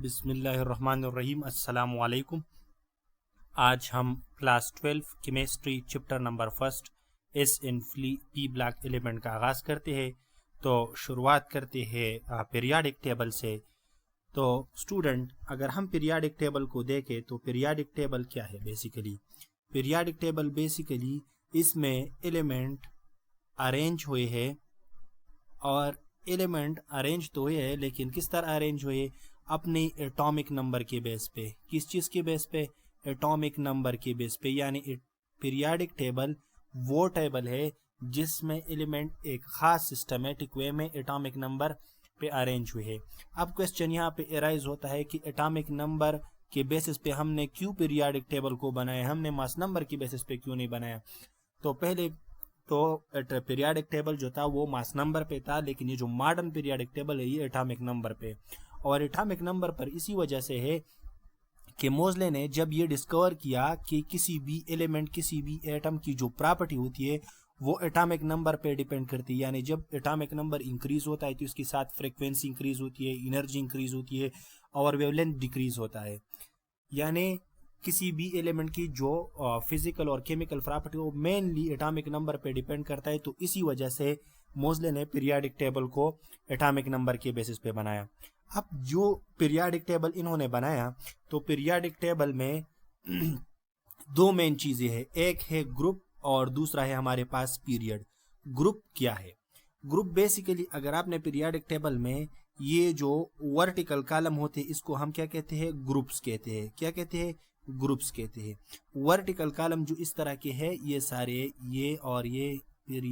बिस्मिल्लाहिर्रहमानिर्रहीम। अस्सलामु अलैकुम। आज हम class 12 chemistry chapter number first S in P block element का आगाज़ करते हैं। तो शुरुआत करते हैं पीरियाडिक टेबल से। तो स्टूडेंट, अगर हम पीरियाडिक टेबल को देखें तो पीरियाडिक टेबल क्या है? पीरियाडिक टेबल बेसिकली इसमें एलिमेंट अरेंज हुए हैं, और एलिमेंट अरेंज तो हुए है लेकिन किस तरह अरेंज हुए? अपने एटॉमिक नंबर के बेस पे। किस चीज़ के बेस पे? एटॉमिक नंबर के बेस पे। यानी पीरियाडिक टेबल वो टेबल है जिसमें एलिमेंट एक खास सिस्टमेटिक वे में एटॉमिक नंबर पे अरेंज हुए है। अब क्वेश्चन यहाँ पे एराइज होता है कि एटॉमिक नंबर के बेसिस पे हमने क्यों पीरियाडिक टेबल को बनाया, हमने मास नंबर के बेसिस पे क्यों नहीं बनाया? तो पहले तो पीरियाडिक टेबल जो था वो मास नंबर पे था, लेकिन ये जो मॉडर्न पीरियाडिक टेबल है ये एटॉमिक नंबर पे। और एटॉमिक नंबर पर इसी वजह से है कि मोज़ले ने जब ये डिस्कवर किया कि किसी भी एलिमेंट, किसी भी एटम की जो प्रॉपर्टी होती है वो एटॉमिक नंबर पे डिपेंड करती है। यानी जब एटॉमिक नंबर इंक्रीज होता है तो इसके साथ फ्रीक्वेंसी इंक्रीज होती है, एनर्जी इंक्रीज होती है और वेवलेंथ डिक्रीज होता है। यानी किसी भी एलिमेंट की जो फिजिकल और केमिकल प्रॉपर्टी वो मेनली एटॉमिक नंबर पे डिपेंड करता है। तो इसी वजह से मोज़ले ने पीरियाडिक टेबल को एटॉमिक नंबर के बेसिस पे बनाया। अब जो पीरियाडिक टेबल इन्होंने बनाया, तो पीरियाडिक टेबल में दो मेन चीजें हैं, एक है ग्रुप और दूसरा है हमारे पास पीरियड। ग्रुप क्या है? ग्रुप बेसिकली अगर आपने पीरियाडिक टेबल में ये जो वर्टिकल कॉलम होते हैं इसको हम क्या कहते हैं? ग्रुप्स कहते हैं। क्या कहते हैं? ग्रुप्स कहते हैं। वर्टिकल कॉलम जो इस तरह के है, ये सारे, ये और ये, फिर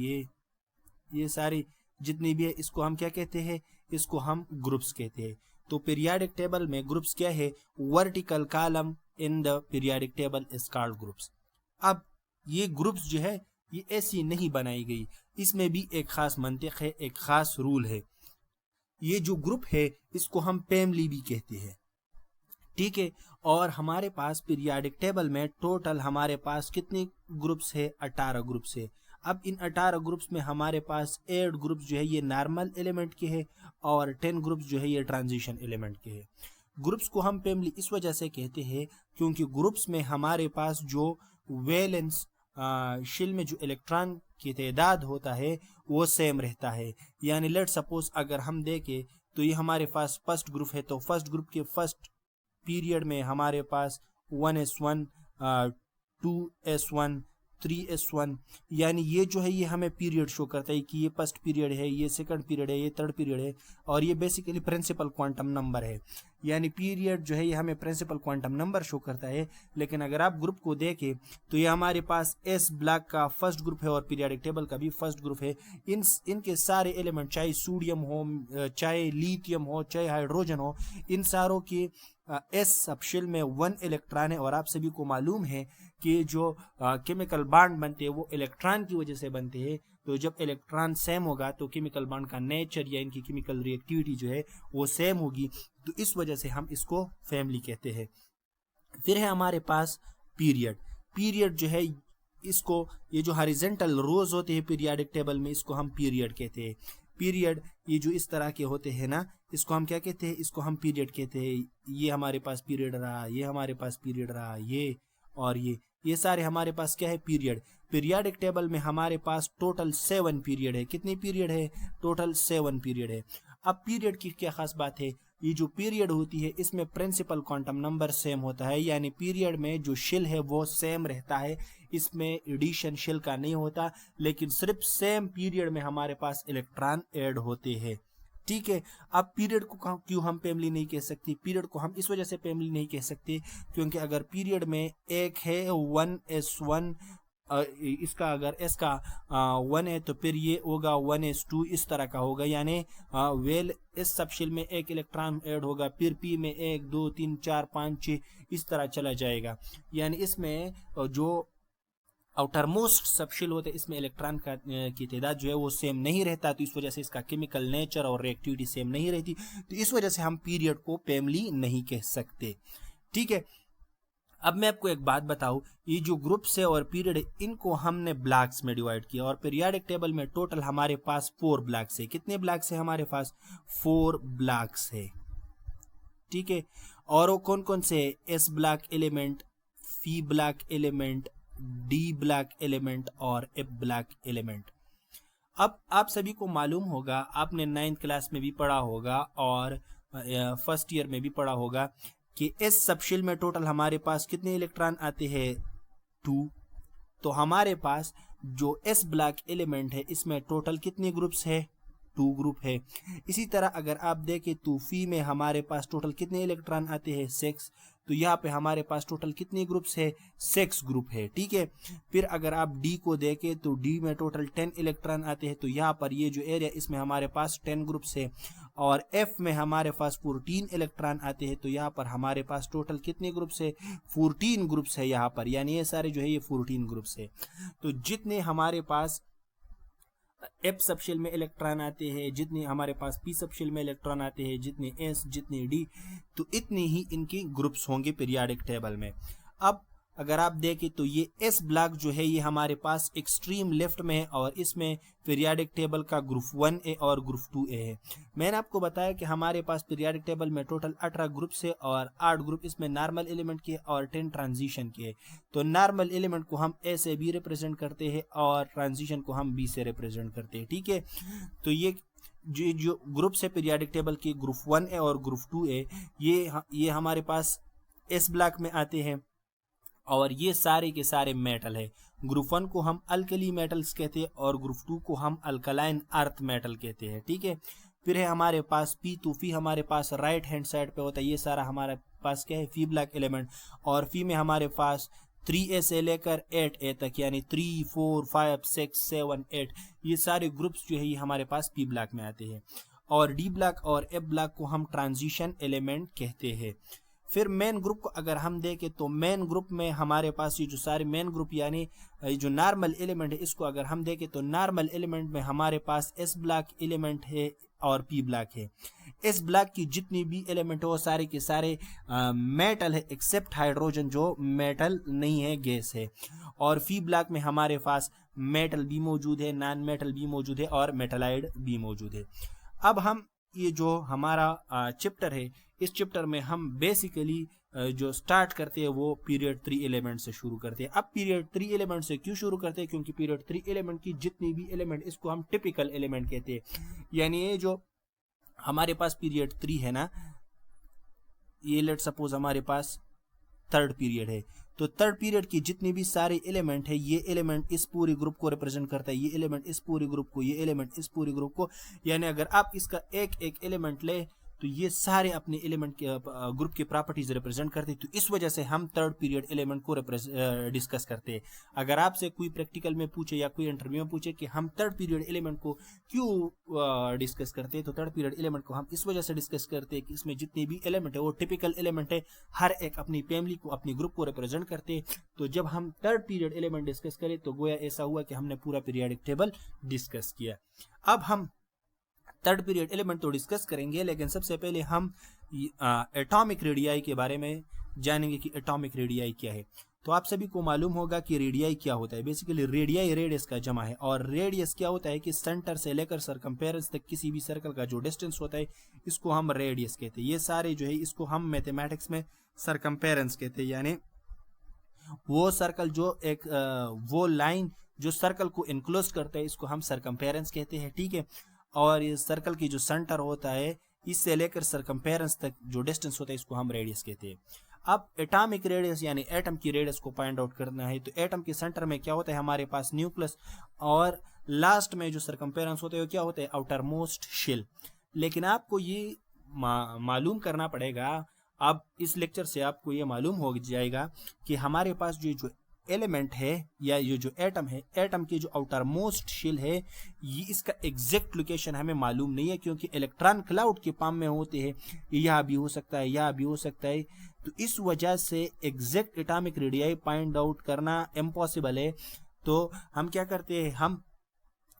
ये सारे जितनी भी है इसको हम क्या कहते हैं? इसको हम ग्रुप्स कहते हैं। तो पीरियाडिक टेबल में ग्रुप्स क्या है? Vertical column in the periodic table is called groups. अब ये ग्रुप्स जो है ये ऐसी नहीं बनाई गई, इसमें भी एक खास मंतिक है, एक खास रूल है। ये जो ग्रुप है इसको हम फैमिली भी कहते हैं, ठीक है। और हमारे पास पीरियाडिक टेबल में टोटल हमारे पास कितने ग्रुप्स है? 18 ग्रुप्स है। अब इन 18 ग्रुप्स में हमारे पास 8 ग्रुप्स जो है ये नॉर्मल एलिमेंट के हैं और 10 ग्रुप्स जो है ये ट्रांजिशन एलिमेंट के हैं। ग्रुप्स को हम फैमिली इस वजह से कहते हैं क्योंकि ग्रुप्स में हमारे पास जो वैलेंस शेल में जो इलेक्ट्रॉन की तादाद होता है वो सेम रहता है। यानी लेट सपोज अगर हम देखें तो ये हमारे पास फर्स्ट ग्रुप है, तो फर्स्ट ग्रुप के फर्स्ट पीरियड में हमारे पास 1s1, 2s1, 3s1, यानी ये जो है ये हमें पीरियड शो करता है कि ये फर्स्ट पीरियड है, ये सेकंड पीरियड है, ये थर्ड पीरियड है। और ये बेसिकली प्रिंसिपल क्वांटम नंबर है। यानी पीरियड जो है ये हमें प्रिंसिपल क्वांटम नंबर शो करता है। लेकिन अगर आप ग्रुप को देखें तो ये हमारे पास एस ब्लॉक का फर्स्ट ग्रुप है और पीरियाडिक टेबल का भी फर्स्ट ग्रुप है। इनके सारे एलिमेंट, चाहे सोडियम हो, चाहे लिथियम हो, चाहे हाइड्रोजन हो, इन सारों के एस सबशेल में 1 इलेक्ट्रॉन है। और आप सभी को मालूम है कि जो केमिकल बॉन्ड बनते हैं वो इलेक्ट्रॉन की वजह से बनते हैं। तो जब इलेक्ट्रॉन सेम होगा तो केमिकल बॉन्ड का नेचर या इनकी केमिकल रिएक्टिविटी जो है वो सेम होगी। तो इस वजह से हम इसको फैमिली कहते हैं। फिर है हमारे पास पीरियड। पीरियड जो है इसको, ये जो हॉरिजॉन्टल रोज होते हैं पीरियाडिक टेबल में इसको हम पीरियड कहते हैं। पीरियड ये जो इस तरह के होते हैं ना, इसको हम क्या कहते हैं? इसको हम पीरियड कहते हैं। ये हमारे पास पीरियड रहा, ये हमारे पास पीरियड रहा, ये और ये सारे हमारे पास क्या है? पीरियड। पीरियाडिक टेबल में हमारे पास टोटल 7 पीरियड है। कितनी पीरियड है? टोटल 7 पीरियड है। अब पीरियड की क्या खास बात है? ये जो पीरियड होती है इसमें प्रिंसिपल क्वांटम नंबर सेम होता है। यानी पीरियड में जो शेल है वो सेम रहता है, इसमें एडिशन शेल का नहीं होता, लेकिन सिर्फ सेम पीरियड में हमारे पास इलेक्ट्रॉन ऐड होते हैं, ठीक है। अब पीरियड को क्यों हम फैमिली नहीं कह सकते? पीरियड को हम इस वजह से फैमिली नहीं कह सकते क्योंकि अगर पीरियड में एक है 1s1, इसका अगर एस का 1 है तो फिर ये होगा 1s2, इस तरह का होगा। यानी वेल इस सबशेल में एक इलेक्ट्रॉन ऐड होगा, फिर पी में 1, 2, 3, 4, 5, 6 इस तरह चला जाएगा। यानी इसमें जो आउटर मोस्ट सबशेल होते हैं इसमें इलेक्ट्रॉन की तादाद जो है वो सेम नहीं रहता। तो इस वजह से इसका केमिकल नेचर और रिएक्टिविटी सेम नहीं रहती। तो इस वजह से हम पीरियड को फैमिली नहीं कह सकते, ठीक है। अब मैं आपको एक बात बताऊं, ये जो ग्रुप्स है और पीरियड है इनको हमने ब्लॉक्स में डिवाइड किया। और पीरियाडिक टेबल में टोटल हमारे पास 4 ब्लॉक्स है। कितने ब्लॉक्स है हमारे पास? 4 ब्लॉक्स है, ठीक है। और वो कौन कौन से, S block element, P block element, D block element और एफ ब्लॉक एलिमेंट। अब आप सभी को मालूम होगा, आपने 9th क्लास में भी पढ़ा होगा और फर्स्ट ईयर में भी पढ़ा होगा कि एस सबशेल में टोटल हमारे पास कितने इलेक्ट्रॉन आते हैं, 2। तो हमारे पास जो एस ब्लॉक एलिमेंट है इसमें टोटल कितने ग्रुप्स है, 2 ग्रुप है। इसी तरह अगर आप देखें तो फी में हमारे पास टोटल कितने इलेक्ट्रॉन आते हैं, 6। तो यहाँ पे हमारे पास टोटल कितने ग्रुप्स है, 6 ग्रुप है, ठीक है। फिर अगर आप डी को देखें तो डी में टोटल 10 इलेक्ट्रॉन आते हैं। तो यहाँ पर ये जो एरिया इसमें हमारे पास 10 ग्रुप्स है। और एफ में हमारे पास 14 इलेक्ट्रॉन आते हैं। तो यहाँ पर हमारे पास टोटल कितने ग्रुप्स है, 14 ग्रुप्स है यहाँ पर, यानी ये सारे जो है ये 14 ग्रुप्स है। तो जितने हमारे पास एफ सबशेल में इलेक्ट्रॉन आते हैं, जितने हमारे पास पी सबशेल में इलेक्ट्रॉन आते हैं, जितने एस, जितने डी, तो इतने ही इनके ग्रुप्स होंगे पीरियोडिक टेबल में। अब अगर आप देखें तो ये एस ब्लॉक जो है ये हमारे पास एक्सट्रीम लेफ्ट में है और इसमें पीरियोडिक टेबल का ग्रुप 1A और ग्रुप 2A है। मैंने आपको बताया कि हमारे पास पीरियोडिक टेबल में टोटल 18 ग्रुप्स है और 8 ग्रुप इसमें नॉर्मल एलिमेंट के और 10 ट्रांजिशन के। तो नॉर्मल एलिमेंट को हम ए से बी रिप्रेजेंट करते हैं और ट्रांजिशन को हम बी से रिप्रेजेंट करते हैं, ठीक है। तो ये जो ग्रुप्स है पीरियोडिक टेबल के, ग्रुप 1A और ग्रुप 2A, ये हमारे पास एस ब्लॉक में आते हैं और ये सारे के सारे मेटल है। ग्रुप 1 को हम अल्कली मेटल्स कहते हैं और ग्रुप 2 को हम अल्कलाइन अर्थ मेटल कहते हैं, ठीक है। फिर है हमारे पास पी, तो फी हमारे पास राइट हैंड साइड पे होता है। ये सारा हमारे पास क्या है, फी ब्लॉक एलिमेंट। और फी में हमारे पास 3A से लेकर 8A तक, यानी 3, 4, 5, 6, 7, 8, ये सारे ग्रुप्स जो है ये हमारे पास पी ब्लॉक में आते हैं। और डी ब्लॉक और एफ ब्लॉक को हम ट्रांजिशन एलिमेंट कहते हैं। फिर मेन ग्रुप को अगर हम देखें तो मेन ग्रुप में हमारे पास ये जो सारे मेन ग्रुप यानी जो नॉर्मल एलिमेंट है, इसको अगर हम देखें तो नॉर्मल एलिमेंट में हमारे पास एस ब्लॉक एलिमेंट है और पी ब्लॉक है। एस ब्लॉक की जितनी भी एलिमेंट है वो सारे के सारे मेटल है, एक्सेप्ट हाइड्रोजन जो मेटल नहीं है, गैस है। और फी ब्लॉक में हमारे पास मेटल भी मौजूद है, नॉन मेटल भी मौजूद है और मेटलाइड भी मौजूद है। अब हम ये जो हमारा चैप्टर है, इस चैप्टर में हम बेसिकली जो स्टार्ट करते हैं वो पीरियड 3 एलिमेंट से शुरू करते हैं। अब पीरियड 3 एलिमेंट से क्यों शुरू करते हैं, क्योंकि पीरियड 3 एलिमेंट की जितनी भी एलिमेंट, इसको हम टिपिकल एलिमेंट कहते हैं। यानी ये जो हमारे पास पीरियड 3 है ना, ये लेट सपोज हमारे पास 3rd पीरियड है, तो 3rd पीरियड की जितनी भी सारे एलिमेंट है, ये एलिमेंट इस पूरे ग्रुप को रिप्रेजेंट करता है, ये एलिमेंट इस पूरे ग्रुप को, ये एलिमेंट इस पूरे ग्रुप को। यानी अगर आप इसका एक एक एलिमेंट ले तो ये सारे अपने एलिमेंट के ग्रुप की प्रॉपर्टीज रिप्रेजेंट करते हैं। तो इस वजह से हम 3rd पीरियड एलिमेंट को डिस्कस करते हैं। अगर आपसे कोई प्रैक्टिकल में पूछे या कोई इंटरव्यू में पूछे कि हम 3rd पीरियड एलिमेंट को क्यों डिस्कस करते हैं, तो 3rd पीरियड एलिमेंट को हम इस वजह से डिस्कस करते हैं कि इसमें जितनी भी एलिमेंट है वो टिपिकल एलिमेंट है, हर एक अपनी फैमिली को, अपनी ग्रुप को रिप्रेजेंट करते हैं। तो जब हम 3rd पीरियड एलिमेंट डिस्कस करें तो गोया ऐसा हुआ कि हमने पूरा पीरियडिक टेबल डिस्कस किया। अब हम 3rd पीरियड एलिमेंट तो डिस्कस करेंगे, लेकिन सबसे पहले हम एटॉमिक रेडियाई के बारे में जानेंगे कि एटॉमिक रेडियाई क्या है। तो आप सभी को मालूम होगा कि रेडियाई क्या होता है। बेसिकली रेडियाई रेडियस का जमा है और रेडियस क्या होता है कि सेंटर से लेकर सरकमफेरेंस तक किसी भी सर्कल का जो डिस्टेंस होता है इसको हम रेडियस कहते हैं। ये सारे जो है इसको हम मैथमेटिक्स में सरकमफेरेंस कहते हैं, यानी वो सर्कल जो एक वो लाइन जो सर्कल को इनक्लोज करता है इसको हम सरकमफेरेंस कहते हैं, ठीक है। और इस सर्कल की जो सेंटर होता है इससे लेकर सरकमफेरेंस तक जो डिस्टेंस होता है इसको हम रेडियस कहते हैं। अब एटॉमिक रेडियस यानी एटम की रेडियस को फाइंड आउट करना है, तो एटम के सेंटर में क्या होता है, हमारे पास न्यूक्लियस और लास्ट में जो सरकमफेरेंस होता है वो क्या होता है, आउटर मोस्ट शेल। लेकिन आपको ये मालूम करना पड़ेगा, अब इस लेक्चर से आपको ये मालूम हो जाएगा कि हमारे पास जो एलिमेंट है या ये जो एटम है, एटम की जो आउटर मोस्ट शेल है, ये इसका एग्जैक्ट लोकेशन हमें मालूम नहीं है, क्योंकि इलेक्ट्रॉन क्लाउड के फॉर्म में होते हैं, यहाँ भी हो सकता है, यहाँ भी हो सकता है। तो इस वजह से exact atomic radii find out करना इम्पॉसिबल है। तो हम क्या करते हैं, हम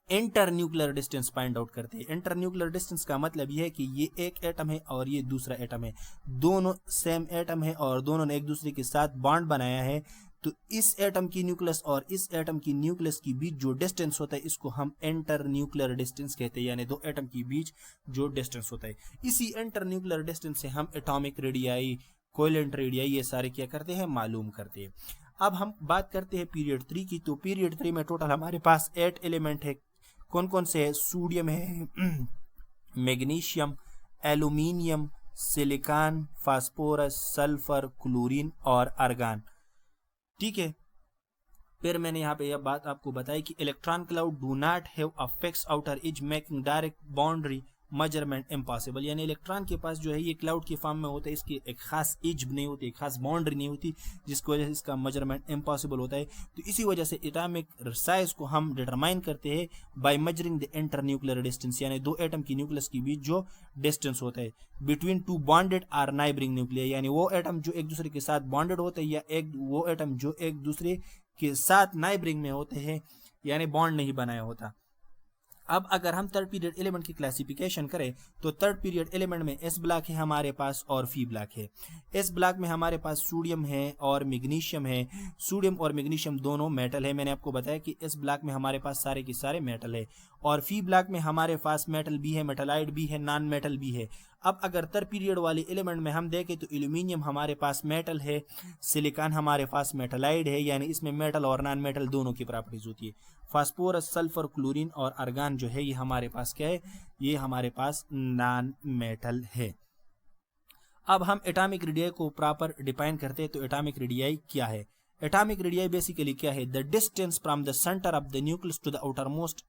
inter nuclear distance find out करते हैं। इंटर न्यूक्लियर डिस्टेंस का मतलब यह है कि ये एक एटम है और ये दूसरा एटम है, दोनों सेम एटम है और दोनों ने एक दूसरे के साथ बॉन्ड बनाया है। तो इस एटम की न्यूक्लियस और इस एटम की न्यूक्लियस के बीच जो डिस्टेंस होता है इसको हम इंटर न्यूक्लियर डिस्टेंस कहते हैं, यानी दो एटम के बीच जो डिस्टेंस होता है। इसी इंटर न्यूक्लियर डिस्टेंस से हम एटॉमिक रेडियाई, कोवेलेंट रेडियाई, ये सारे क्या करते हैं, मालूम करते हैं। अब हम बात करते हैं पीरियड 3 की। तो पीरियड 3 में टोटल हमारे पास 8 एलिमेंट है। कौन कौन से है? सोडियम है, magnesium, aluminium, silicon, phosphorus, sulphur, chlorine और आर्गन। ठीक है। फिर मैंने यहाँ पे यह बात आपको बताई कि electron cloud do not have a fixed outer as making direct boundary measurement impossible, यानी इलेक्ट्रॉन के पास जो है ये क्लाउड के फॉर्म में होता है, इसकी एक खास एज नहीं होती, एक खास बाउंड्री नहीं होती, जिसकी वजह से इसका मेजरमेंट इम्पॉसिबल होता है। तो इसी वजह से एटॉमिक साइज को हम डिटरमाइन करते हैं by measuring the inter nuclear distance, यानी दो एटम की न्यूक्लियस के बीच जो डिस्टेंस होता है between two bonded or neighbouring nuclear, यानी वो एटम जो एक दूसरे के साथ बॉन्डेड होते हैं या वो एटम जो एक दूसरे के साथ नाइबरिंग में होते हैं, यानी बॉन्ड नहीं बनाया होता। अब अगर हम थर्ड पीरियड एलिमेंट की क्लासिफिकेशन करें तो थर्ड पीरियड एलिमेंट में एस ब्लॉक है हमारे पास और फी ब्लॉक है। एस ब्लॉक में हमारे पास सोडियम है और मैग्नीशियम है। सोडियम और मैग्नीशियम दोनों मेटल है। मैंने आपको बताया कि एस ब्लॉक में हमारे पास सारे के सारे मेटल है और फी ब्लॉक में हमारे पास मेटल भी है, मेटलाइड भी है, नॉन मेटल भी है। अब अगर थर्ड पीरियड वाले एलिमेंट में हम देखें तो एल्यूमिनियम हमारे पास मेटल है, सिलिकॉन हमारे पास मेटलाइड है, यानी इसमें मेटल और नॉन मेटल दोनों की प्रॉपर्टीज होती है। फास्फोरस, सल्फर, क्लोरीन और आर्गन जो है ये हमारे पास क्या है, ये हमारे पास नॉन मेटल है। अब हम एटॉमिक रेडियाई को प्रॉपर डिफाइन करते हैं। तो एटॉमिक रेडियाई क्या है? एटॉमिक रेडियाई बेसिकली क्या है? The distance from the centre of the nucleus to the outer most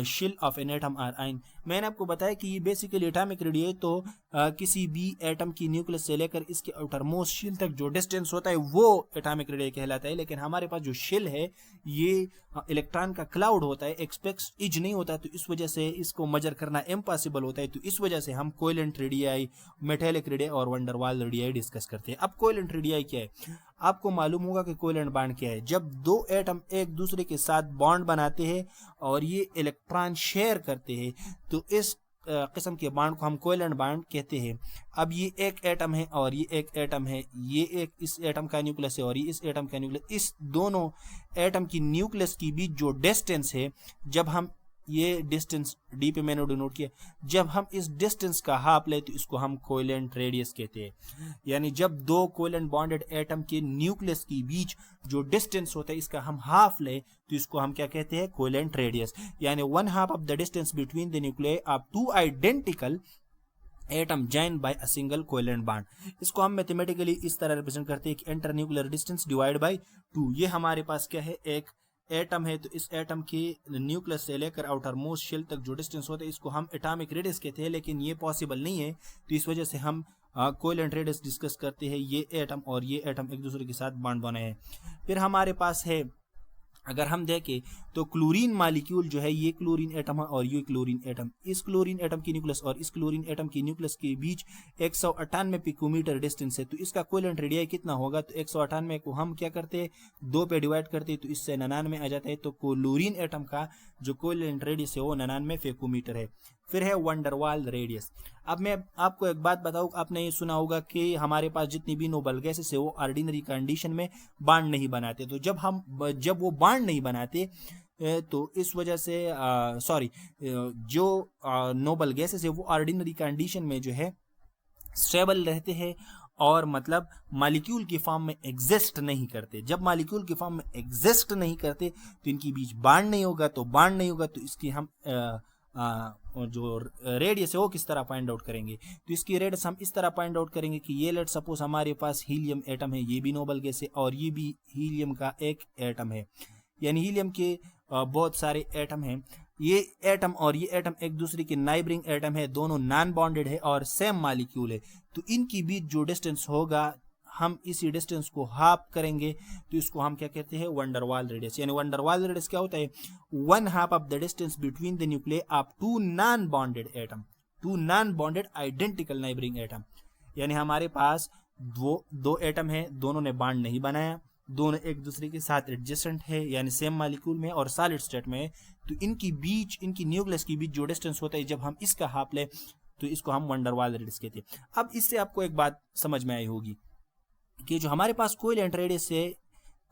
shell of an atom or ion. मैंने आपको बताया कि ये बेसिकली एटॉमिक रेडियाई तो किसी भी एटम की न्यूक्लियस से लेकर इसके आउटर मोस्ट शिल तक जो डिस्टेंस होता है वो एटॉमिक रेडियाई कहलाता है। लेकिन हमारे पास जो शिल है ये इलेक्ट्रॉन का क्लाउड होता है, एक्सपेक्ट इज नहीं होता, तो इस वजह से इसको मेजर करना इम्पॉसिबल होता है। तो इस वजह से हम कोवेलेंट रेडियाई, मेटेलिक रेडियाई और वंडरवाल रेडियाई डिस्कस करते हैं। अब कोवेलेंट रेडियाई क्या है? आपको मालूम होगा कि कोवेलेंट बॉन्ड क्या है। जब दो एटम एक दूसरे के साथ बॉन्ड बनाते हैं और ये इलेक्ट्रॉन शेयर करते हैं तो इस किस्म के बॉन्ड को हम कोवेलेंट बॉन्ड कहते हैं। अब ये एक एटम है और ये एक एटम है, ये एक इस एटम का न्यूक्लियस है और ये इस एटम का न्यूक्लियस, इस दोनों एटम की न्यूक्लियस के बीच जो डिस्टेंस है, जब हम ये डिस्टेंस डी पे मैंने डिनोट किया, जब हम इस डिस्टेंस का हाफ ले तो इसको हम कोवेलेंट रेडियस कहते हैं। यानी जब दो कोवेलेंट बॉन्डेड एटम के न्यूक्लियस के बीच जो डिस्टेंस होता है इसका हम हाफ ले तो इसको हम क्या कहते हैं? Covalent radius. यानी 1/2 of the distance between the nuclei of two identical atom joined by a single covalent bond. इसको हम मैथमेटिकली इस तरह रिप्रेजेंट करते हैं कि inter nuclear distance divide by 2। ये हमारे पास क्या है? एक एटम है, तो इस एटम के न्यूक्लियस से लेकर आउटर मोस्ट शेल तक जो डिस्टेंस होता है इसको हम एटॉमिक रेडियस कहते हैं। लेकिन ये पॉसिबल नहीं है, तो इस वजह से हम कोवेलेंट रेडियस डिस्कस करते हैं। ये एटम और ये एटम एक दूसरे के साथ बॉन्ड बने हैं। फिर हमारे पास है, अगर हम देखें तो क्लोरीन मॉलिक्यूल जो है, ये क्लोरीन एटम है और ये क्लोरीन एटम, इस क्लोरीन एटम की न्यूक्लियस और इस क्लोरीन एटम की न्यूक्लियस के बीच 198 पिकोमीटर डिस्टेंस है। तो इसका कोवेलेंट रेडियाई कितना होगा? तो 198 को हम क्या करते हैं? 2 पे डिवाइड करते हैं तो इससे 99 आ जाता है। तो क्लोरीन एटम का जो कोवेलेंट रेडियस है वो 99 पिकोमीटर है। फिर है वंडरवाल रेडियस। अब मैं आपको एक बात बताऊं, आपने ये सुना होगा कि हमारे पास जितनी भी नोबल गैसेस है वो ऑर्डिनरी कंडीशन में बॉन्ड नहीं बनाते। तो जब वो बॉन्ड नहीं बनाते तो इस वजह से जो नोबल गैसेस है वो ऑर्डिनरी कंडीशन में जो है स्टेबल रहते हैं और मतलब मॉलिक्यूल के फॉर्म में एग्जिस्ट नहीं करते। जब मॉलिक्यूल के फॉर्म में एग्जिस्ट नहीं करते तो इनके बीच बॉन्ड नहीं होगा, तो इसकी हम जो रेडियस है वो किस तरह फाइंड आउट करेंगे? तो इसकी रेडियस हम इस तरह फाइंड आउट करेंगे कि ये लेट सपोज हमारे पास हीलियम एटम है, ये भी नोबल गैस है और ये भी हीलियम का एक एटम है, यानी हीलियम के बहुत सारे एटम हैं। ये एटम और ये एटम एक दूसरे के नाइबरिंग एटम है, दोनों नॉन बॉन्डेड है और सेम मॉलिक्यूल है। तो इनके बीच जो डिस्टेंस होगा हम इसी डिस्टेंस को हाफ करेंगे तो इसको हम क्या कहते हैं? Van der Waals radius. यानी वंडरवाल रेडियस क्या होता है? 1/2 of the distance between the nuclei of two non bonded atom, two non bonded identical neighbouring atom. यानी हमारे पास दो एटम है, दोनों ने बॉन्ड नहीं बनाया, दोनों एक दूसरे के साथ एडजेसेंट है यानी सेम मॉलिक्यूल में और सॉलिड स्टेट में है। तो इनकी न्यूक्लियस के बीच जो डिस्टेंस होता है जब हम इसका हाफ ले तो इसको हम वंडरवाल रेडियस कहते हैं। अब इससे आपको एक बात समझ में आई होगी कि जो हमारे पास कोवेलेंट रेडियस है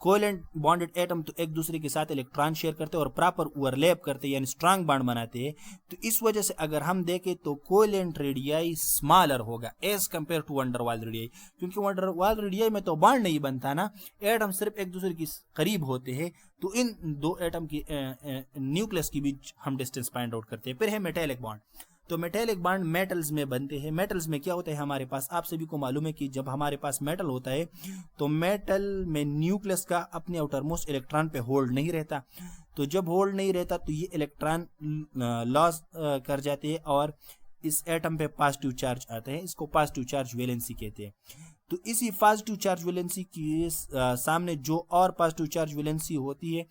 कोवेलेंट बॉन्डेड एटम तो एक दूसरे के साथ इलेक्ट्रॉन शेयर करते हैं और प्रॉपर ओवरलैप करते हैं यानी स्ट्रांग बॉन्ड बनाते हैं। तो इस वजह से अगर हम देखें तो कोवेलेंट रेडियाई स्मॉलर होगा as compare to van der Waals radii, क्योंकि वंडरवाल रेडियाई में तो बॉन्ड नहीं बनता ना, एटम सिर्फ एक दूसरे के करीब होते हैं। तो इन दो एटम की न्यूक्लियस के बीच हम डिस्टेंस फाइंड आउट करते हैं। फिर है मेटेलिक बॉन्ड। तो मेटेलिक बॉन्ड मेटल्स में बनते हैं। मेटल्स में क्या होता है हमारे पास, आप सभी को मालूम है कि जब हमारे पास मेटल होता है तो मेटल में न्यूक्लियस का अपने आउटर मोस्ट इलेक्ट्रॉन पे होल्ड नहीं रहता। तो जब होल्ड नहीं रहता तो ये इलेक्ट्रॉन लॉस कर जाते हैं और इस एटम पे पॉजिटिव चार्ज आते हैं। इसको पॉजिटिव चार्ज वैलेंसी कहते हैं। तो इसी पॉजिटिव चार्ज वैलेंसी के सामने जो और पॉजिटिव चार्ज वैलेंसी होती है,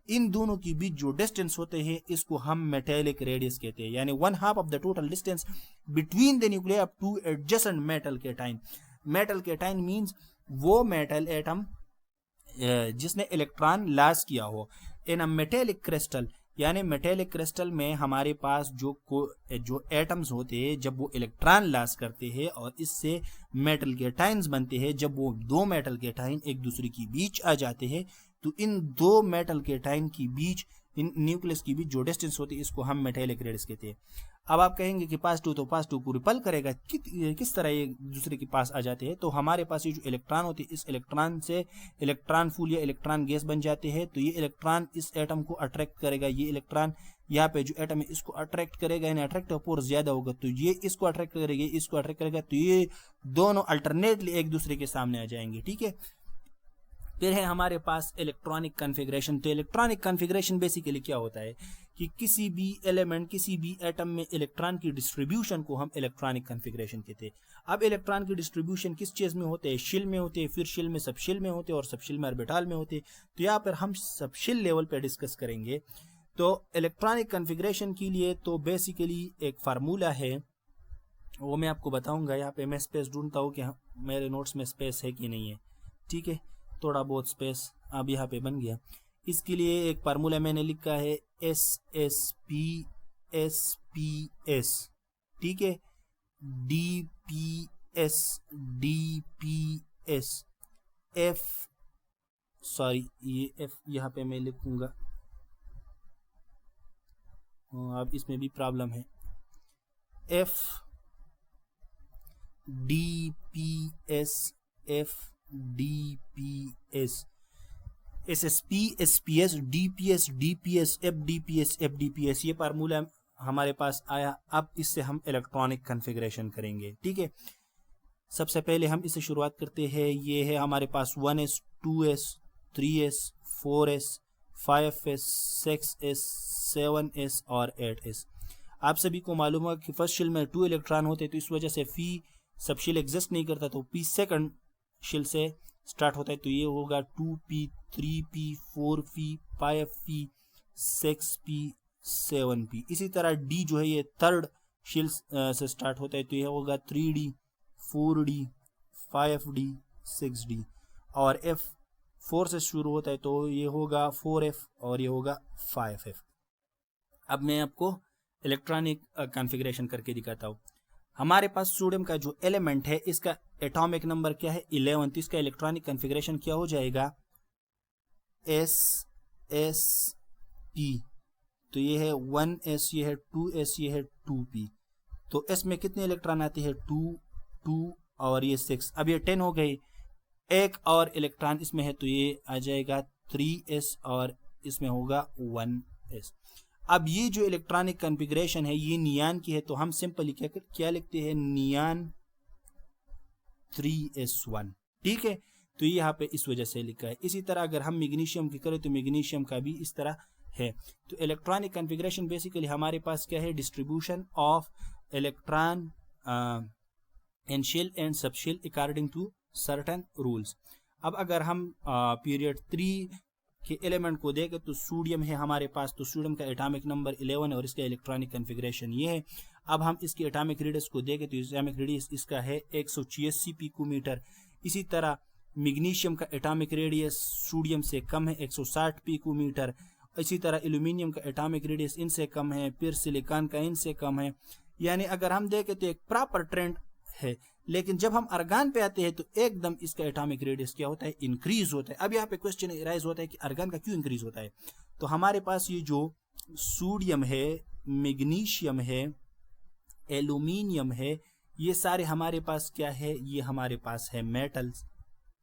इन दोनों के बीच जो डिस्टेंस होते हैं इसको हम मेटेलिक रेडियस कहते हैं, यानी 1/2 of the total distance between the nuclear of two adjacent metal cation. Metal cation means वो मेटल एटम जिसने इलेक्ट्रॉन लॉस किया हो। इन अ मेटेलिक क्रिस्टल, यानी मेटेलिक क्रिस्टल में हमारे पास जो एटम्स होते हैं जब वो इलेक्ट्रॉन लॉस करते हैं और इससे मेटल केटाइन्स बनते हैं, जब वो दो मेटल केटाइन एक दूसरे के बीच आ जाते हैं तो इन दो मेटल केटाइन के बीच, इन न्यूक्लियस के बीच जो डिस्टेंस होती है इसको हम मेटेलिक रेडियस कहते हैं। अब आप कहेंगे कि पॉजिटिव तो पॉजिटिव को रिपल करेगा, किस तरह ये दूसरे के पास आ जाते हैं। तो हमारे पास ये जो इलेक्ट्रॉन होते हैं इस इलेक्ट्रॉन से इलेक्ट्रॉन फूल या इलेक्ट्रॉन गैस बन जाते हैं। तो ये इलेक्ट्रॉन इस एटम को अट्रैक्ट करेगा, ये इलेक्ट्रॉन यहाँ पे जो एटम है इसको अट्रैक्ट करेगा, यानी अट्रैक्टिव फोर्स ज्यादा होगा तो ये इसको अट्रैक्ट करेगा, ये इसको अट्रैक्ट करेगा, तो ये दोनों अल्टरनेटली एक दूसरे के सामने आ जाएंगे। ठीक है। फिर है हमारे पास इलेक्ट्रॉनिक कॉन्फ़िगरेशन। तो इलेक्ट्रॉनिक कॉन्फ़िगरेशन बेसिकली क्या होता है कि किसी भी एलिमेंट, किसी भी एटम में इलेक्ट्रॉन की डिस्ट्रीब्यूशन को हम इलेक्ट्रॉनिक कॉन्फ़िगरेशन कहते हैं। अब इलेक्ट्रॉन की डिस्ट्रीब्यूशन किस चीज में होते हैं, शेल में होते हैं, फिर शेल में सबशेल में होते हैं और सबशेल में ऑर्बिटल में होते हैं। तो यहाँ पर हम सबशेल लेवल पे डिस्कस करेंगे। तो इलेक्ट्रॉनिक कॉन्फ़िगरेशन के लिए तो बेसिकली एक फार्मूला है, वो मैं आपको बताऊंगा। यहाँ पे मैं स्पेस ढूंढता हूँ कि मेरे नोट्स में स्पेस है कि नहीं है। ठीक है, थोड़ा बहुत स्पेस अब यहाँ पे बन गया। इसके लिए एक फार्मूला मैंने लिखा है SSPSPS, ठीक है, DPS F, सॉरी ये F यहाँ पे मैं लिखूंगा, अब इसमें भी प्रॉब्लम है। F DPS F DPS SSP SPS DPS DPS FDPS FDPS, ये फार्मूला हमारे पास आया। अब इससे हम इलेक्ट्रॉनिक कॉन्फ़िगरेशन करेंगे। ठीक है, सबसे पहले हम इससे शुरुआत करते हैं। ये है हमारे पास 1s 2s 3s 4s 5s 6s 7s और 8s। आप सभी को मालूम है कि फर्स्ट शेल में 2 इलेक्ट्रॉन होते, तो इस वजह से फी सब शेल एग्जिस्ट नहीं करता, तो पी सेकंड शेल से स्टार्ट होता है। तो ये होगा 2p 3p 4p 5p 6p 7p। इसी तरह d जो है ये थर्ड शेल से स्टार्ट होता है, तो ये होगा 3d 4d 5d 6d। और f 4 से शुरू होता है, तो ये होगा 4f और ये होगा 5f। अब मैं आपको इलेक्ट्रॉनिक कॉन्फ़िगरेशन करके दिखाता हूँ। हमारे पास सोडियम का जो एलिमेंट है इसका एटॉमिक नंबर क्या है 11, तो इसका इलेक्ट्रॉनिक कॉन्फ़िगरेशन क्या हो जाएगा SSP। तो ये है 1s, ये है 2s, ये है 2p। तो s में कितने इलेक्ट्रॉन आते हैं 2 2 और ये 6। अब ये 10 हो गई, एक और इलेक्ट्रॉन इसमें है तो ये आ जाएगा 3s और इसमें होगा 1s। अब ये जो इलेक्ट्रॉनिक कॉन्फ़िगरेशन है ये नियान की है, तो हम सिंपली क्या लिखते हैं नियान 3s1। ठीक है, तो ये यहाँ पे इस वजह से लिखा है। इसी तरह अगर हम मैग्नीशियम की करें तो मैग्नीशियम का भी इस तरह है। तो इलेक्ट्रॉनिक कॉन्फ़िगरेशन बेसिकली हमारे पास क्या है, distribution of electron in shell and subshell according to certain rules. अब अगर हम पीरियड 3 के एलिमेंट को देखें तो सोडियम है हमारे पास, तो सोडियम का एटॉमिक नंबर 11 और इसका इलेक्ट्रॉनिक कॉन्फ़िगरेशन ये है। अब हम इसकी एटॉमिक रेडियस को देखें तो एटॉमिक रेडियस इसका है 186 पिकोमीटर। इसी तरह मैग्नीशियम का एटॉमिक रेडियस सोडियम से कम है 160 पिकोमीटर। इसी तरह एल्यूमिनियम का एटॉमिक रेडियस इनसे कम है, फिर सिलिकॉन का इनसे कम है। यानी अगर हम देखें तो एक प्रॉपर ट्रेंड है, लेकिन जब हम अर्गान पे आते हैं तो एकदम इसका एटॉमिक रेडियस क्या होता है, इंक्रीज होता है। अब यहाँ पे क्वेश्चन राइज होता है कि अर्गान का क्यों इंक्रीज होता है। तो हमारे पास ये जो सोडियम है, मैग्नीशियम है, एल्यूमिनियम है, ये सारे हमारे पास क्या है, ये हमारे पास है मेटल्स,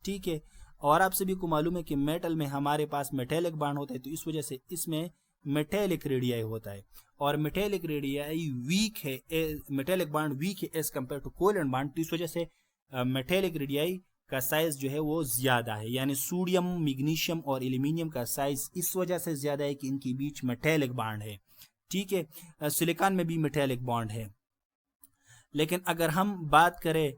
ठीक है। और आप सभी को मालूम है कि मेटल में हमारे पास मेटेलिक बॉन्ड होता है, तो इस वजह से इसमें मेटेलिक रेडियाई होता है। और मेटेलिक रेडियाई वीक है, मेटेलिक बॉन्ड वीक है as compare to covalent bond, तो इस वजह से मेटेलिक रेडियाई का साइज जो है वो ज्यादा है। यानी सोडियम, मैग्नीशियम और एल्यूमिनियम का साइज इस वजह से ज्यादा है कि इनके बीच मेटेलिक बॉन्ड है, ठीक है। सिलिकॉन में भी मेटेलिक बॉन्ड है। लेकिन अगर हम बात करें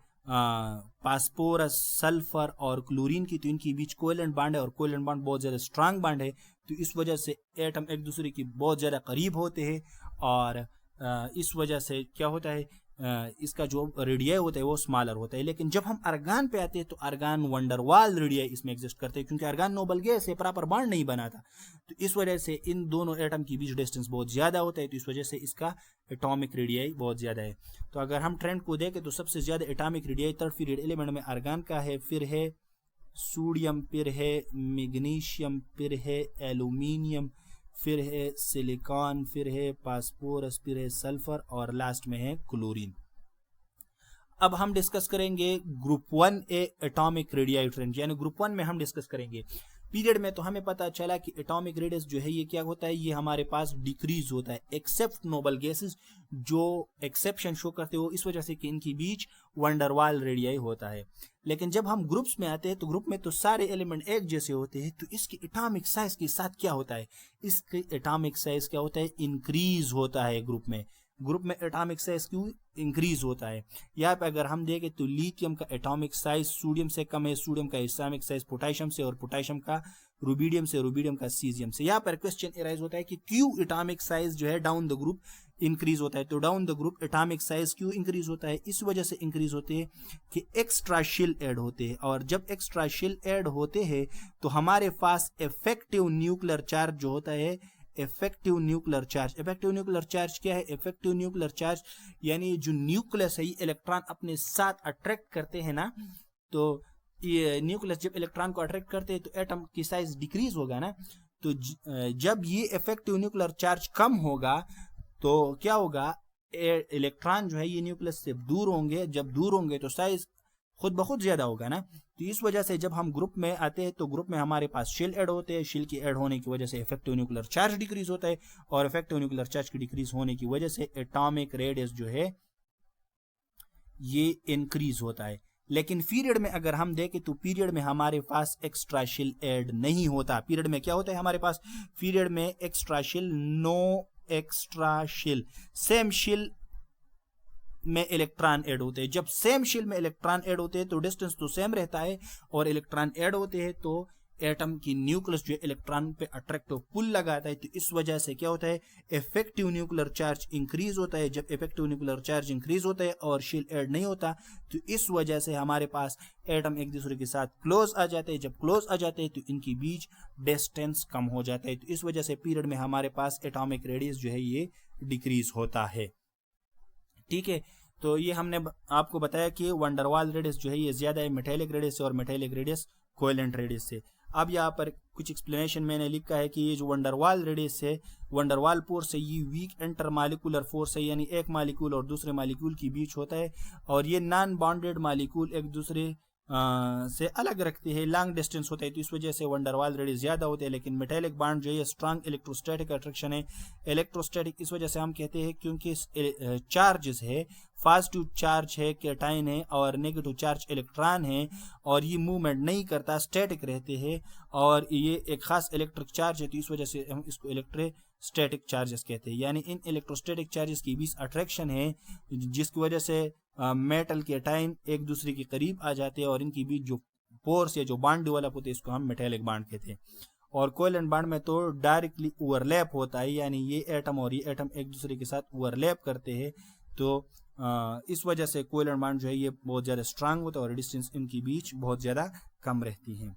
फास्फोरस, सल्फर और क्लोरीन की, तो इनके बीच कोवेलेंट बॉन्ड है और कोवेलेंट बॉन्ड बहुत ज़्यादा स्ट्रांग बॉन्ड है, तो इस वजह से एटम एक दूसरे की बहुत ज़्यादा करीब होते हैं। और इस वजह से क्या होता है, इसका जो रेडियाई होता है वो स्मॉलर होता है। लेकिन जब हम अर्गान पे आते हैं तो अर्गान वंडरवाल रेडियाई इसमें एग्जिस्ट करते हैं, क्योंकि अर्गान नोबल गैस है, प्रॉपर बॉन्ड नहीं बनाता, तो इस वजह से इन दोनों एटम के बीच डिस्टेंस बहुत ज़्यादा होता है, तो इस वजह से इसका एटॉमिक रेडियाई बहुत ज़्यादा है। तो अगर हम ट्रेंड को देखें तो सबसे ज़्यादा atomic radii third period element में अर्गान का है, फिर है सोडियम, फिर है मैग्नीशियम, फिर है एल्यूमिनियम, फिर है सिलिकॉन, फिर है फास्फोरस, फिर है सल्फर और लास्ट में है क्लोरीन। अब हम डिस्कस करेंगे group 1A atomic radii trend, यानी ग्रुप 1 में हम डिस्कस करेंगे पीरियड में। तो हमें पता चला कि एटॉमिक रेडियस जो है ये क्या होता है, ये हमारे पास डिक्रीज होता है, एक्सेप्ट नोबल गैसेस जो एक्सेप्शन शो करते हो इस वजह से कि इनके बीच वंडरवाल रेडियाई होता है। लेकिन जब हम ग्रुप्स में आते हैं तो ग्रुप में तो सारे एलिमेंट एक जैसे होते हैं, तो इसके एटॉमिक साइज के साथ क्या होता है, इसके एटॉमिक साइज क्या होता है, इंक्रीज होता है। ग्रुप में एटॉमिक साइज क्यों इंक्रीज होता है। यहाँ पे अगर हम देखें तो लिथियम का एटॉमिक साइज सोडियम से कम है, सोडियम का एटॉमिक साइज पोटेशियम से, और पोटेशियम का रुबिडियम से, रुबिडियम का सीजियम से। यहाँ पर क्वेश्चन अराइज होता है कि क्यों एटॉमिक साइज जो है डाउन द ग्रुप इंक्रीज होता है। तो down the group atomic size क्यों इंक्रीज होता है, इस वजह से इंक्रीज होते हैं कि एक्स्ट्रा शेल ऐड होते हैं, और जब एक्स्ट्रा शेल ऐड होते हैं तो हमारे पास इफेक्टिव न्यूक्लियर चार्ज जो होता है, इफेक्टिव न्यूक्लियर चार्ज क्या है, इफेक्टिव न्यूक्लियर चार्ज यानी जो न्यूक्लियस है ये इलेक्ट्रॉन अपने साथ अट्रैक्ट करते हैं ना, तो ये न्यूक्लियस जब इलेक्ट्रॉन को अट्रैक्ट करते हैं तो एटम की साइज डिक्रीज होगा ना। तो जब ये इफेक्टिव न्यूक्लियर चार्ज कम होगा तो क्या होगा, इलेक्ट्रॉन जो है ये न्यूक्लियस से दूर होंगे, जब दूर होंगे तो साइज खुद ब खुद ज्यादा होगा ना। तो इस वजह से जब हम ग्रुप में आते हैं तो ग्रुप में हमारे पास शेल ऐड होते हैं, शेल की ऐड होने की वजह से इफेक्टिव न्यूक्लियर चार्ज डिक्रीज होता है, और इफेक्टिव न्यूक्लियर चार्ज की डिक्रीज होने की वजह से एटॉमिक रेडियस जो है ये इंक्रीज होता है। लेकिन पीरियड में अगर हम देखें तो पीरियड में हमारे पास एक्स्ट्रा शेल ऐड नहीं होता। पीरियड में क्या होता है हमारे पास, पीरियड में extra shell, no extra shell, same shell में इलेक्ट्रॉन ऐड होते हैं। जब सेम शेल में इलेक्ट्रॉन ऐड होते हैं तो डिस्टेंस तो सेम रहता है, और इलेक्ट्रॉन ऐड होते हैं तो एटम की न्यूक्लियस जो इलेक्ट्रॉन पे अट्रैक्टिव पुल लगाता है, तो इस वजह से क्या होता है, इफेक्टिव न्यूक्लियर चार्ज इंक्रीज होता है। जब इफेक्टिव न्यूक्लियर चार्ज इंक्रीज होता है और शेल ऐड नहीं होता, तो इस वजह से हमारे पास एटम एक दूसरे के साथ क्लोज आ जाते हैं। जब क्लोज आ जाते हैं तो इनके बीच डिस्टेंस कम हो जाता है, तो इस वजह से पीरियड में हमारे पास एटॉमिक रेडियस जो है ये डिक्रीज होता है, ठीक है। तो ये हमने आपको बताया कि वंडरवाल रेडियस जो है ये ज्यादा है मेटेलिक रेडियस से, और मेटेलिक रेडियस कोवेलेंट रेडियस से। अब यहाँ पर कुछ एक्सप्लेनेशन मैंने लिखा है कि ये जो वंडरवाल रेडियस है, वंडरवाल फोर्स है, ये वीक इंटर मालिकुलर फोर्स है, यानी एक मालिक्यूल और दूसरे मालिक्यूल के बीच होता है, और ये नॉन बॉन्डेड मालिक्यूल एक दूसरे से अलग रखते हैं, लॉन्ग डिस्टेंस होता है, तो इस वजह से वंडरवाल रेडियस ज्यादा होते हैं। लेकिन मेटेलिक बॉन्ड जो है स्ट्रांग इलेक्ट्रोस्टैटिक अट्रैक्शन है, इलेक्ट्रोस्टैटिक इस वजह से हम कहते हैं क्योंकि चार्जेस है, पॉजिटिव चार्ज है कैटाइन है, और नेगेटिव चार्ज इलेक्ट्रॉन है, और ये मूवमेंट नहीं करता, स्टैटिक रहते हैं, और ये एक खास इलेक्ट्रिक चार्ज है, तो इस वजह से हम इसको इलेक्ट्रोस्टैटिक चार्जेस कहते हैं। यानी इन इलेक्ट्रोस्टैटिक चार्जेस के बीच अट्रैक्शन है, जिसकी वजह से मेटल के टाइम एक दूसरे के करीब आ जाते हैं, और इनके बीच जो पोर्स या जो बॉन्ड डेवलप होते हैं इसको हम मेटेलिक बॉन्ड कहते हैं। और कोवेलेंट बॉन्ड में तो डायरेक्टली ओवरलैप होता है, यानी ये एटम और ये एटम एक दूसरे के साथ ओवरलैप करते हैं, तो इस वजह से कोवेलेंट बॉन्ड जो है ये बहुत ज़्यादा स्ट्रांग होता है, और डिस्टेंस इनके बीच बहुत ज़्यादा कम रहती है।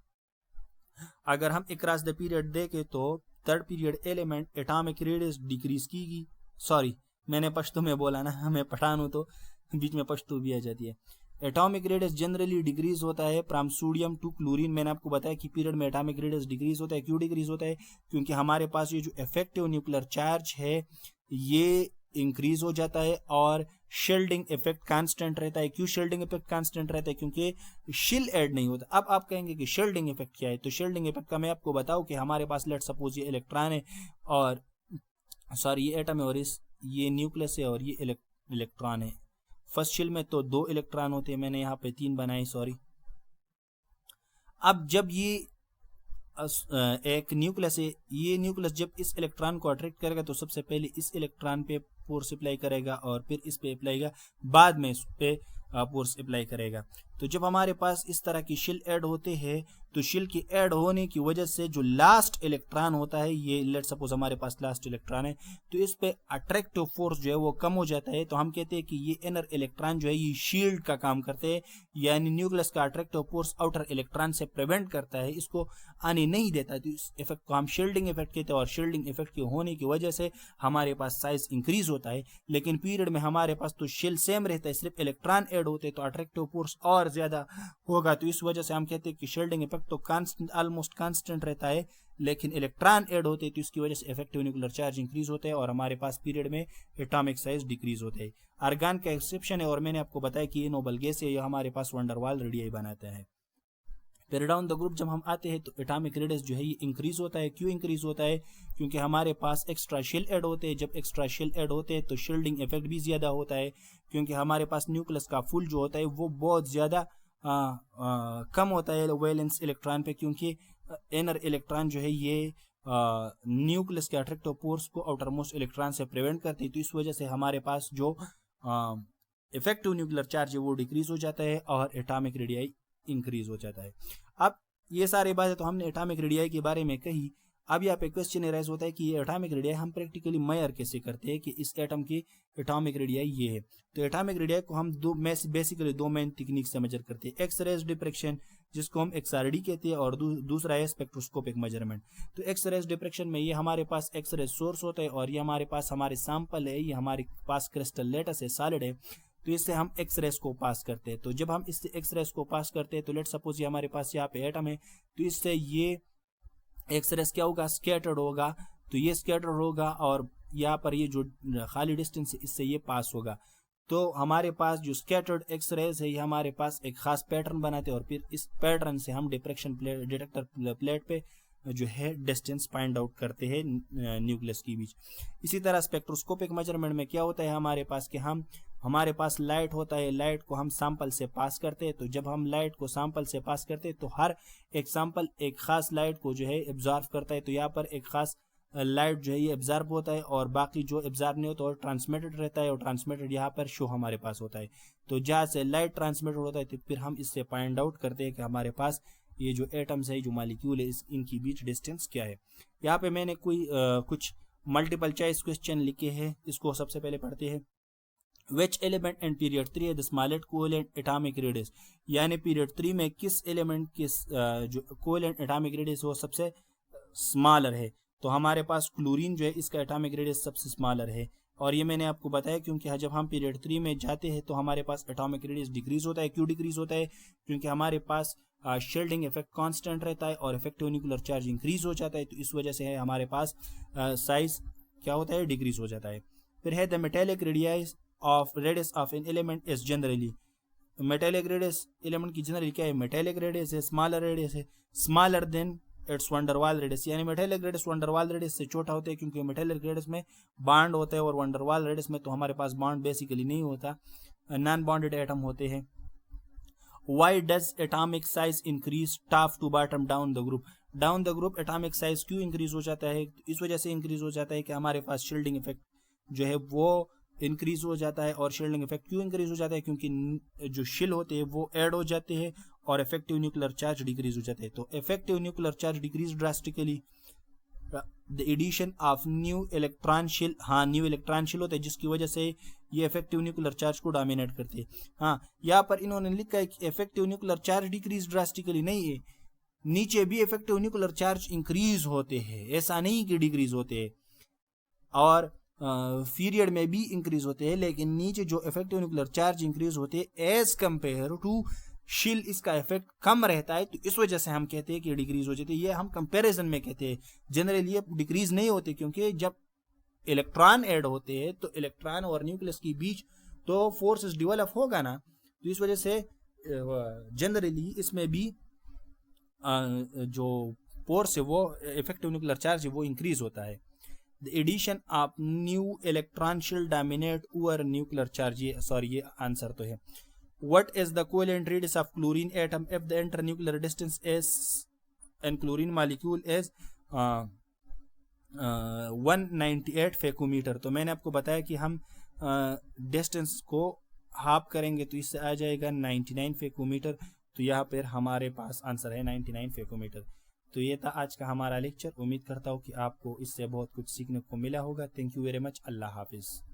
अगर हम अक्रॉस द पीरियड देखें तो third period element atomic radius decrease की, सॉरी मैंने पश्तो में बोला ना, हमें पठान हो तो बीच में पश्तो भी आ जाती है। एटॉमिक रेडियस जनरली डिक्रीज होता है फ्रॉम सोडियम टू क्लोरीन। मैंने आपको बताया कि पीरियड में एटॉमिक रेडियस डिक्रीज होता है। क्यों डिक्रीज होता है? क्योंकि हमारे पास ये जो इफेक्टिव न्यूक्लियर चार्ज है ये इंक्रीज हो जाता है और शील्डिंग इफेक्ट कांस्टेंट रहता है। क्यों शील्डिंग इफेक्ट कांस्टेंट रहता है? क्योंकि शील्ड ऐड नहीं होता। अब आप कहेंगे कि शील्डिंग इफेक्ट क्या है, तो शील्डिंग इफेक्ट का मैं आपको बताऊं कि हमारे पास लेट सपोज ये इलेक्ट्रॉन है और सॉरी ये एटम है और ये न्यूक्लियस है और ये इलेक्ट्रॉन है। फर्स्ट शील्ड में तो 2 इलेक्ट्रॉन होते हैं, मैंने यहाँ पे 3 बनाए, सॉरी। अब जब ये एक न्यूक्लियस है, ये न्यूक्लियस जब इस इलेक्ट्रॉन को अट्रैक्ट करेगा तो सबसे पहले इस इलेक्ट्रॉन पे फोर्स अप्लाई करेगा और फिर इस पे अप्लाई करेगा, बाद में इस पे फोर्स अप्लाई करेगा। तो जब हमारे पास इस तरह की शेल ऐड होते हैं तो शेल की ऐड होने की वजह से जो लास्ट इलेक्ट्रॉन होता है, ये लेट सपोज हमारे पास लास्ट इलेक्ट्रॉन है, तो इस पे अट्रैक्टिव फोर्स जो है वो कम हो जाता है। तो हम कहते हैं कि ये इनर इलेक्ट्रॉन जो है ये शील्ड का काम करते हैं, यानी न्यूक्लियस का अट्रैक्टिव फोर्स आउटर इलेक्ट्रॉन से प्रिवेंट करता है, इसको आने नहीं देता। तो इस इफेक्ट को हम शील्डिंग इफेक्ट कहते हैं और शील्डिंग इफेक्ट के होने की वजह से हमारे पास साइज इंक्रीज होता है। लेकिन पीरियड में हमारे पास तो शेल सेम रहता है, सिर्फ इलेक्ट्रॉन ऐड होते हैं तो अट्रैक्टिव फोर्स और ज्यादा होगा। तो इस वजह से हम कहते हैं कि शील्डिंग इफेक्ट तो कांस्टेंट, ऑलमोस्ट कांस्टेंट रहता है, लेकिन इलेक्ट्रॉन ऐड होते हैं तो इसकी वजह से इफेक्टिव न्यूक्लियर चार्ज इंक्रीज होता है और हमारे पास पीरियड में एटॉमिक साइज डिक्रीज होते हैं। आर्गन का एक्सेप्शन है और मैंने आपको बताया कि ये नोबल गैस है, ये हमारे पास वंडरवाल रेडियाई बनाता है। फिर डाउन द ग्रुप जब हम आते हैं तो एटॉमिक रेडियस जो है ये इंक्रीज होता है। क्यों इंक्रीज होता है? क्योंकि हमारे पास एक्स्ट्रा शेल ऐड होते हैं। जब एक्स्ट्रा शेल ऐड होते हैं तो शील्डिंग इफेक्ट भी ज्यादा होता है, क्योंकि हमारे पास न्यूक्लियस का फुल जो होता है वो बहुत ज्यादा कम होता है वैलेंस इलेक्ट्रॉन पे, क्योंकि इनर इलेक्ट्रॉन जो है ये न्यूक्लियस के अट्रैक्टिव फोर्स को आउटर मोस्ट इलेक्ट्रॉन से प्रिवेंट करती है। तो इस वजह से हमारे पास जो इफेक्टिव न्यूक्लियर चार्ज है वो डिक्रीज हो जाता है और एटॉमिक रेडियाई इंक्रीज हो जाता है। अब ये सारी बातें तो हमने एटॉमिक रेडियाई के बारे में कही। अब यहाँ पे क्वेश्चन राइज होता है कि ये एटॉमिक रेडियाई हम प्रैक्टिकली मेजर कैसे करते हैं कि इस एटम की एटॉमिक रेडियाई ये है। तो एटॉमिक रेडियाई को हम बेसिकली दो मेन टेक्निक से मेजर करते हैं, एक्स रेज डिफ्रैक्शन जिसको हम XRD कहते हैं और दूसरा है स्पेक्ट्रोस्कोपिक मेजरमेंट। तो एक्स रेज डिफ्रैक्शन में ये हमारे पास एक्स रे सोर्स होता है और ये हमारे पास हमारे सैंपल है, ये हमारे पास क्रिस्टल लेटस है, सॉलिड है, तो इससे हम एक्स रेस को पास करते हैं। तो जब हम इससे एक्स रेस को पास करते हैं तो लेट सपोज ये हमारे पास यहाँ पे एटम है, तो इससे ये एक्स रेस क्या होगा, स्कैटर्ड होगा। तो ये स्कैटर्ड होगा और यहाँ पर ये जो खाली डिस्टेंस है इससे ये पास होगा। तो हमारे पास जो स्कैटर्ड एक्स रेज है ये हमारे पास एक खास पैटर्न बनाते हैं और फिर इस पैटर्न से हम डिफ्रैक्शन डिटेक्टर प्लेट पे जो है डिस्टेंस फाइंड आउट करते हैं न्यूक्लियस के बीच। इसी तरह स्पेक्ट्रोस्कोपिक मेजरमेंट में क्या होता है हमारे पास कि हमारे पास लाइट होता है, लाइट को हम सैंपल से पास करते हैं। तो जब हम लाइट को सैंपल से पास करते हैं तो हर एक सैंपल एक खास लाइट को जो है एब्जॉर्व करता है। तो यहाँ पर एक खास लाइट जो है ये एब्जॉर्ब होता है और बाकी जो एब्जॉर्ब नहीं होता और ट्रांसमिटेड रहता है और ट्रांसमिटेड यहाँ पर शो हमारे पास होता है। तो जहाँ से लाइट ट्रांसमिटेड होता है तो फिर हम इससे फाइंड आउट करते हैं कि हमारे पास ये जो एटम्स है, जो मालिक्यूल है, इनकी बीच डिस्टेंस क्या है। यहाँ पे मैंने कुछ मल्टीपल चॉइस क्वेश्चन लिखे हैं, इसको सबसे पहले पढ़ते हैं। Which element in period 3 है the smallest covalent atomic radius, यानी पीरियड 3 में किस एलिमेंट किस जो कोवेलेंट एटॉमिक रेडियस वो सबसे स्मॉलर है। तो हमारे पास क्लोरीन जो है इसका एटॉमिक रेडियस सबसे स्मॉलर है और ये मैंने आपको बताया क्योंकि जब हम पीरियड 3 में जाते हैं तो हमारे पास एटॉमिक रेडियस डिक्रीज होता है। क्यों डिक्रीज होता है? क्योंकि हमारे पास शील्डिंग इफेक्ट कांस्टेंट रहता है और इफेक्टिव न्यूक्लियर चार्ज इंक्रीज हो जाता है। तो इस वजह से है हमारे पास साइज क्या होता है, डिक्रीज हो जाता है। फिर है the metallic radius of an element is generally, metallic radius element की जनरली क्या है, मेटेलिक रेडियस है, स्मॉलर रेडियस है, smaller than it's van der Waals radius, यानी मेटेलिक रेडियस वंडरवाल रेडियस से छोटा होता है क्योंकि मेटेलिक रेडियस में बॉन्ड होता है और वंडरवाल रेडियस में तो हमारे पास बॉन्ड बेसिकली नहीं होता, नॉन बॉन्डेड एटम होते हैं। Why does atomic size increase top to bottom down the group? Down the group atomic size क्यों इंक्रीज हो जाता है? इस वजह से इंक्रीज हो जाता है कि हमारे पास शील्डिंग इफेक्ट जो है वो इंक्रीज हो जाता है। और शील्डिंग इफेक्ट क्यों इंक्रीज हो जाता है? क्योंकि जो शील होते हैं वो ऐड हो जाते हैं और इफेक्टिव न्यूक्लियर चार्ज डिक्रीज हो जाते हैं। तो effective nuclear charge decrease drastically the addition of new electron shell, हाँ न्यू इलेक्ट्रॉन शील होते हैं जिसकी वजह से ये इफेक्टिव न्यूक्लियर चार्ज को डोमिनेट करते हैं। हाँ यहाँ पर इन्होंने लिखा है कि effective nuclear charge decrease drastically नहीं है, नीचे भी इफेक्टिव न्यूक्लियर चार्ज इंक्रीज होते हैं, ऐसा नहीं कि डिक्रीज होते हैं। और पीरियड में भी इंक्रीज होते हैं, लेकिन नीचे जो इफेक्टिव न्यूक्लियर चार्ज इंक्रीज होते हैं एज कंपेयर टू शील, इसका इफेक्ट कम रहता है, तो इस वजह से हम कहते हैं कि डिक्रीज हो जाती है। ये हम कंपैरिजन में कहते हैं, जनरली ये डिक्रीज नहीं होते, क्योंकि जब इलेक्ट्रॉन ऐड होते हैं तो इलेक्ट्रॉन और न्यूक्लियस के बीच तो फोर्सेस डेवलप होगा ना, तो इस वजह से जनरली इसमें भी जो फोर्स है वो इफेक्टिव न्यूक्लियर चार्ज है वो इंक्रीज होता है। The addition of new electron shell dominate over nuclear charge, ये सॉरी ये आंसर तो है। What is the covalent radius of chlorine atom if the internuclear distance is in chlorine molecule is 198 फेकोमीटर। तो मैंने आपको बताया कि हम डिस्टेंस को हाफ करेंगे तो इससे आ जाएगा 99 फेकोमीटर, तो यहाँ पर हमारे पास आंसर है 99 फेकोमीटर। तो ये था आज का हमारा लेक्चर। उम्मीद करता हूँ कि आपको इससे बहुत कुछ सीखने को मिला होगा। Thank you very much. अल्लाह हाफिज़।